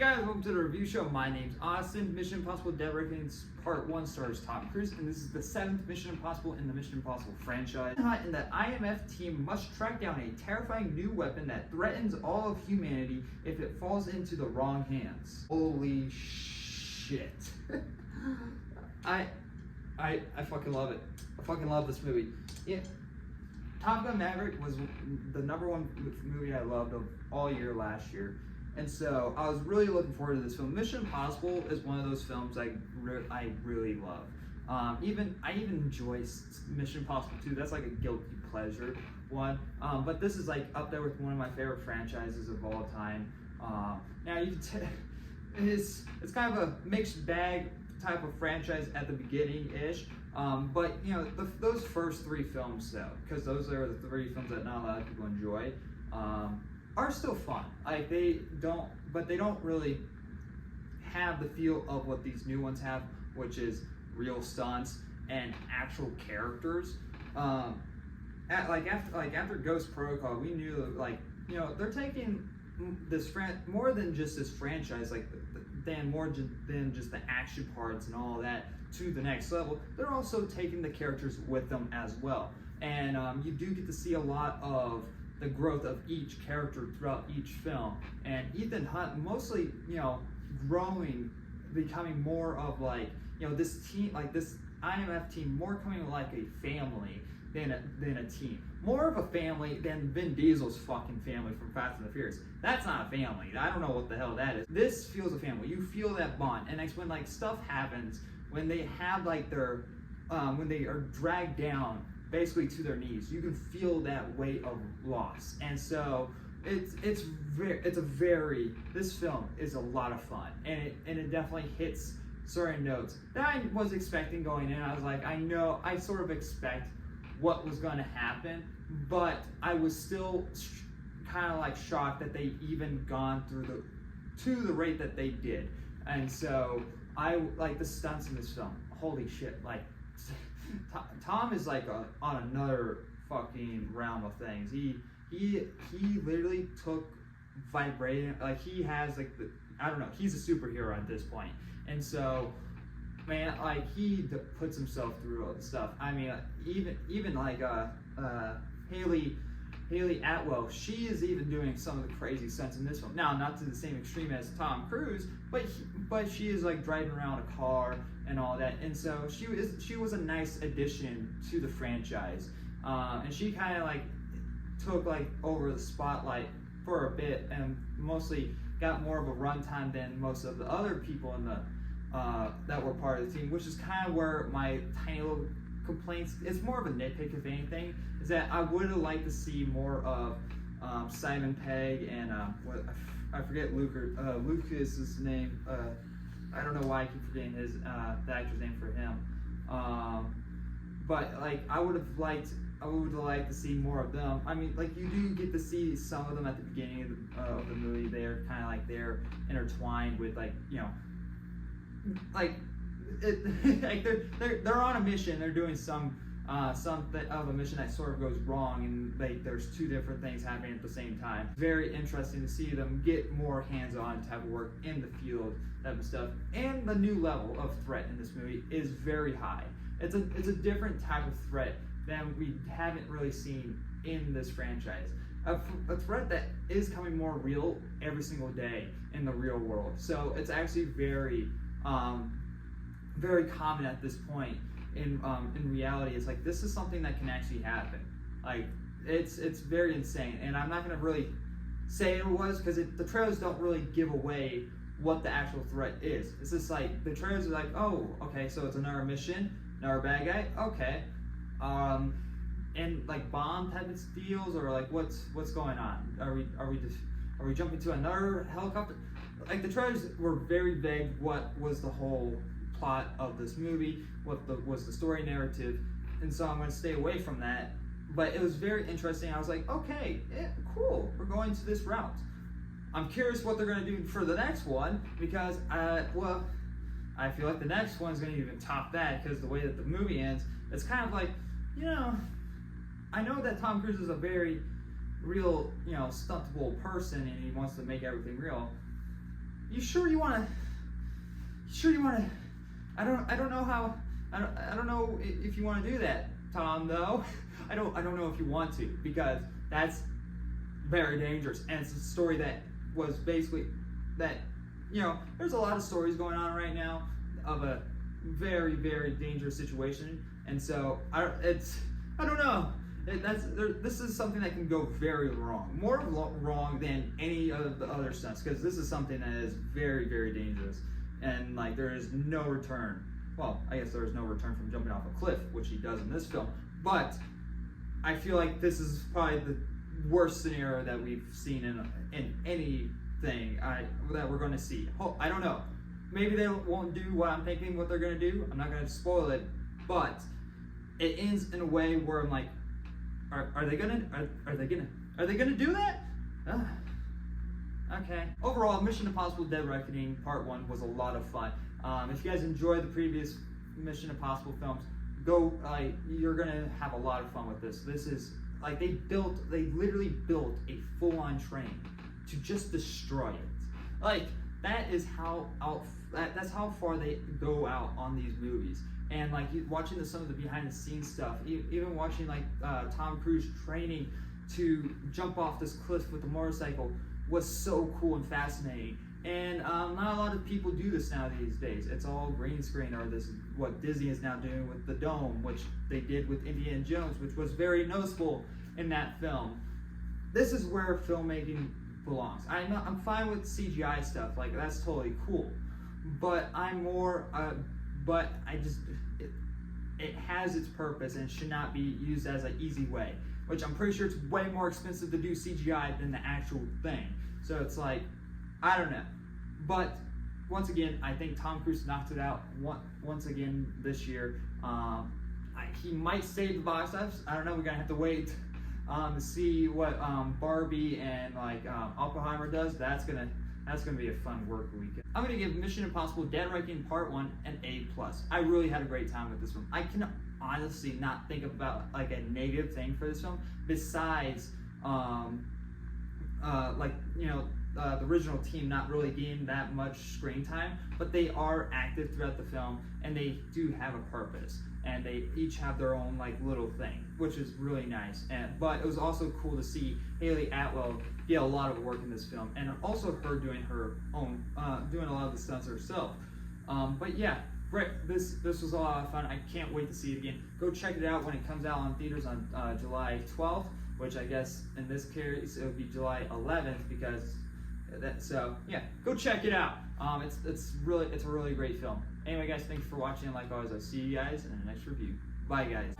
guys, welcome to the review show. My name's Austin. Mission Impossible Dead Reckoning's Part 1 stars Tom Cruise, and this is the 7th Mission Impossible in the Mission Impossible franchise. In that IMF team must track down a terrifying new weapon that threatens all of humanity if it falls into the wrong hands. Holy shit. I fucking love it. I fucking love this movie. Yeah. Top Gun Maverick was the #1 movie I loved of all year last year. And so I was really looking forward to this film. Mission Impossible is one of those films I really love. I even enjoy Mission Impossible 2. That's like a guilty pleasure one. But this is like up there with one of my favorite franchises of all time. Now you can it's kind of a mixed bag type of franchise at the beginning-ish. But you know, those first 3 films though, because those are the 3 films that not a lot of people enjoy, are still fun. Like they don't really have the feel of what these new ones have, which is real stunts and actual characters. After Ghost Protocol, we knew they're taking this more than just this franchise, more than just the action parts and all of that to the next level. They're also taking the characters with them as well, and you do get to see a lot of the growth of each character throughout each film. And Ethan Hunt mostly, growing, becoming more of this team, this IMF team, more coming like a family than a team. More of a family than Vin Diesel's fucking family from Fast and the Furious. That's not a family. I don't know what the hell that is. This feels a family. You feel that bond. And it's when stuff happens, when they have their, when they are dragged down basically to their knees, you can feel that weight of loss. And so this film is a lot of fun, and it definitely hits certain notes that I was expecting going in. I was like, I sort of expect what was going to happen, but I was still kind of shocked that they even gone through to the rate that they did. And so I like the stunts in this film. Holy shit, Tom is on another fucking realm of things. He literally took vibrating, he has I don't know, he's a superhero at this point. And so, man, he puts himself through all this stuff. I mean, even Hayley Atwell, she is even doing some of the crazy stunts in this film. Now, not to the same extreme as Tom Cruise, but she is driving around a car and all that. And so she was a nice addition to the franchise. And she kind of took over the spotlight for a bit, and mostly got more of a runtime than most of the other people in the that were part of the team, which is kind of where my tiny little complaints, it's more of a nitpick if anything, is that I would have liked to see more of Simon Pegg and I forget Lucas's name. I don't know why I keep forgetting the actor's name for him. But I would have liked to see more of them. I mean, you do get to see some of them at the beginning of the movie. They're kind of they're intertwined with they're on a mission. They're doing something of a mission that sort of goes wrong, and there's 2 different things happening at the same time. Very interesting to see them get more hands-on type of work in the field type of stuff. And the new level of threat in this movie is very high. It's a different type of threat than we haven't really seen in this franchise. A threat that is coming more real every single day in the real world. So it's actually very common at this point in reality. It's this is something that can actually happen. It's very insane, and I'm not going to really say it was, because the trailers don't really give away what the actual threat is. It's just the trailers are oh, okay, so it's another mission, another bad guy, okay, and bomb type of deals, or what's going on? Are we jumping to another helicopter? The trailers were very vague. What was the whole plot of this movie? What was the story narrative? And so I'm going to stay away from that. But it was very interesting. I was like, okay, yeah, cool. We're going to this route. I'm curious what they're going to do for the next one, because I feel like the next one's going to even top that, because the way that the movie ends, it's kind of I know that Tom Cruise is a very real, stuntable person, and he wants to make everything real. you sure you wanna? I don't know how. I don't know if you want to do that, Tom. Though, I don't know if you want to, because that's very dangerous, and it's a story that was basically that. There's a lot of stories going on right now of a very, very dangerous situation, and so I don't know. This is something that can go very wrong, more wrong than any of the other stunts, because this is something that is very, very dangerous, and like there is no return. Well, I guess there is no return from jumping off a cliff, which he does in this film, but I feel like this is probably the worst scenario that we've seen in anything that we're going to see. I don't know. Maybe they won't do what I'm thinking what they're going to do. I'm not going to spoil it, but it ends in a way where I'm like, are they gonna do that? Okay. Overall, Mission Impossible: Dead Reckoning Part 1 was a lot of fun. If you guys enjoyed the previous Mission Impossible films, you're gonna have a lot of fun with this. This is like they literally built a full-on train to just destroy it. Like that's how far they go out on these movies. And like watching some of the behind-the-scenes stuff, even watching like Tom Cruise training to jump off this cliff with the motorcycle was so cool and fascinating. And not a lot of people do this now these days. It's all green screen, or this is what Disney is now doing with the dome, which they did with Indiana Jones, which was very noticeable in that film. This is where filmmaking belongs. I'm fine with CGI stuff, like that's totally cool, but I'm more. But it has its purpose and should not be used as an easy way, which I'm pretty sure it's way more expensive to do CGI than the actual thing. So it's like, I don't know. But once again, I think Tom Cruise knocked it out once again this year. He might save the box office. I don't know. We're gonna have to wait to see what Barbie and Oppenheimer does. That's gonna be a fun work weekend. I'm gonna give Mission Impossible: Dead Reckoning Part 1 an A+. I really had a great time with this one. I can honestly not think about like a negative thing for this film besides the original team not really getting that much screen time, but they are active throughout the film and they do have a purpose, and they each have their own like little thing, which is really nice. But it was also cool to see Hayley Atwell get a lot of work in this film, and also her doing her own doing a lot of the stunts herself. But yeah, this was a lot of fun. I can't wait to see it again. Go check it out when it comes out on theaters on July 12th, which I guess in this case it would be July 11th, because so yeah, go check it out. It's a really great film. Anyway, guys, thanks for watching. Like always, I'll see you guys in the next review. Bye, guys.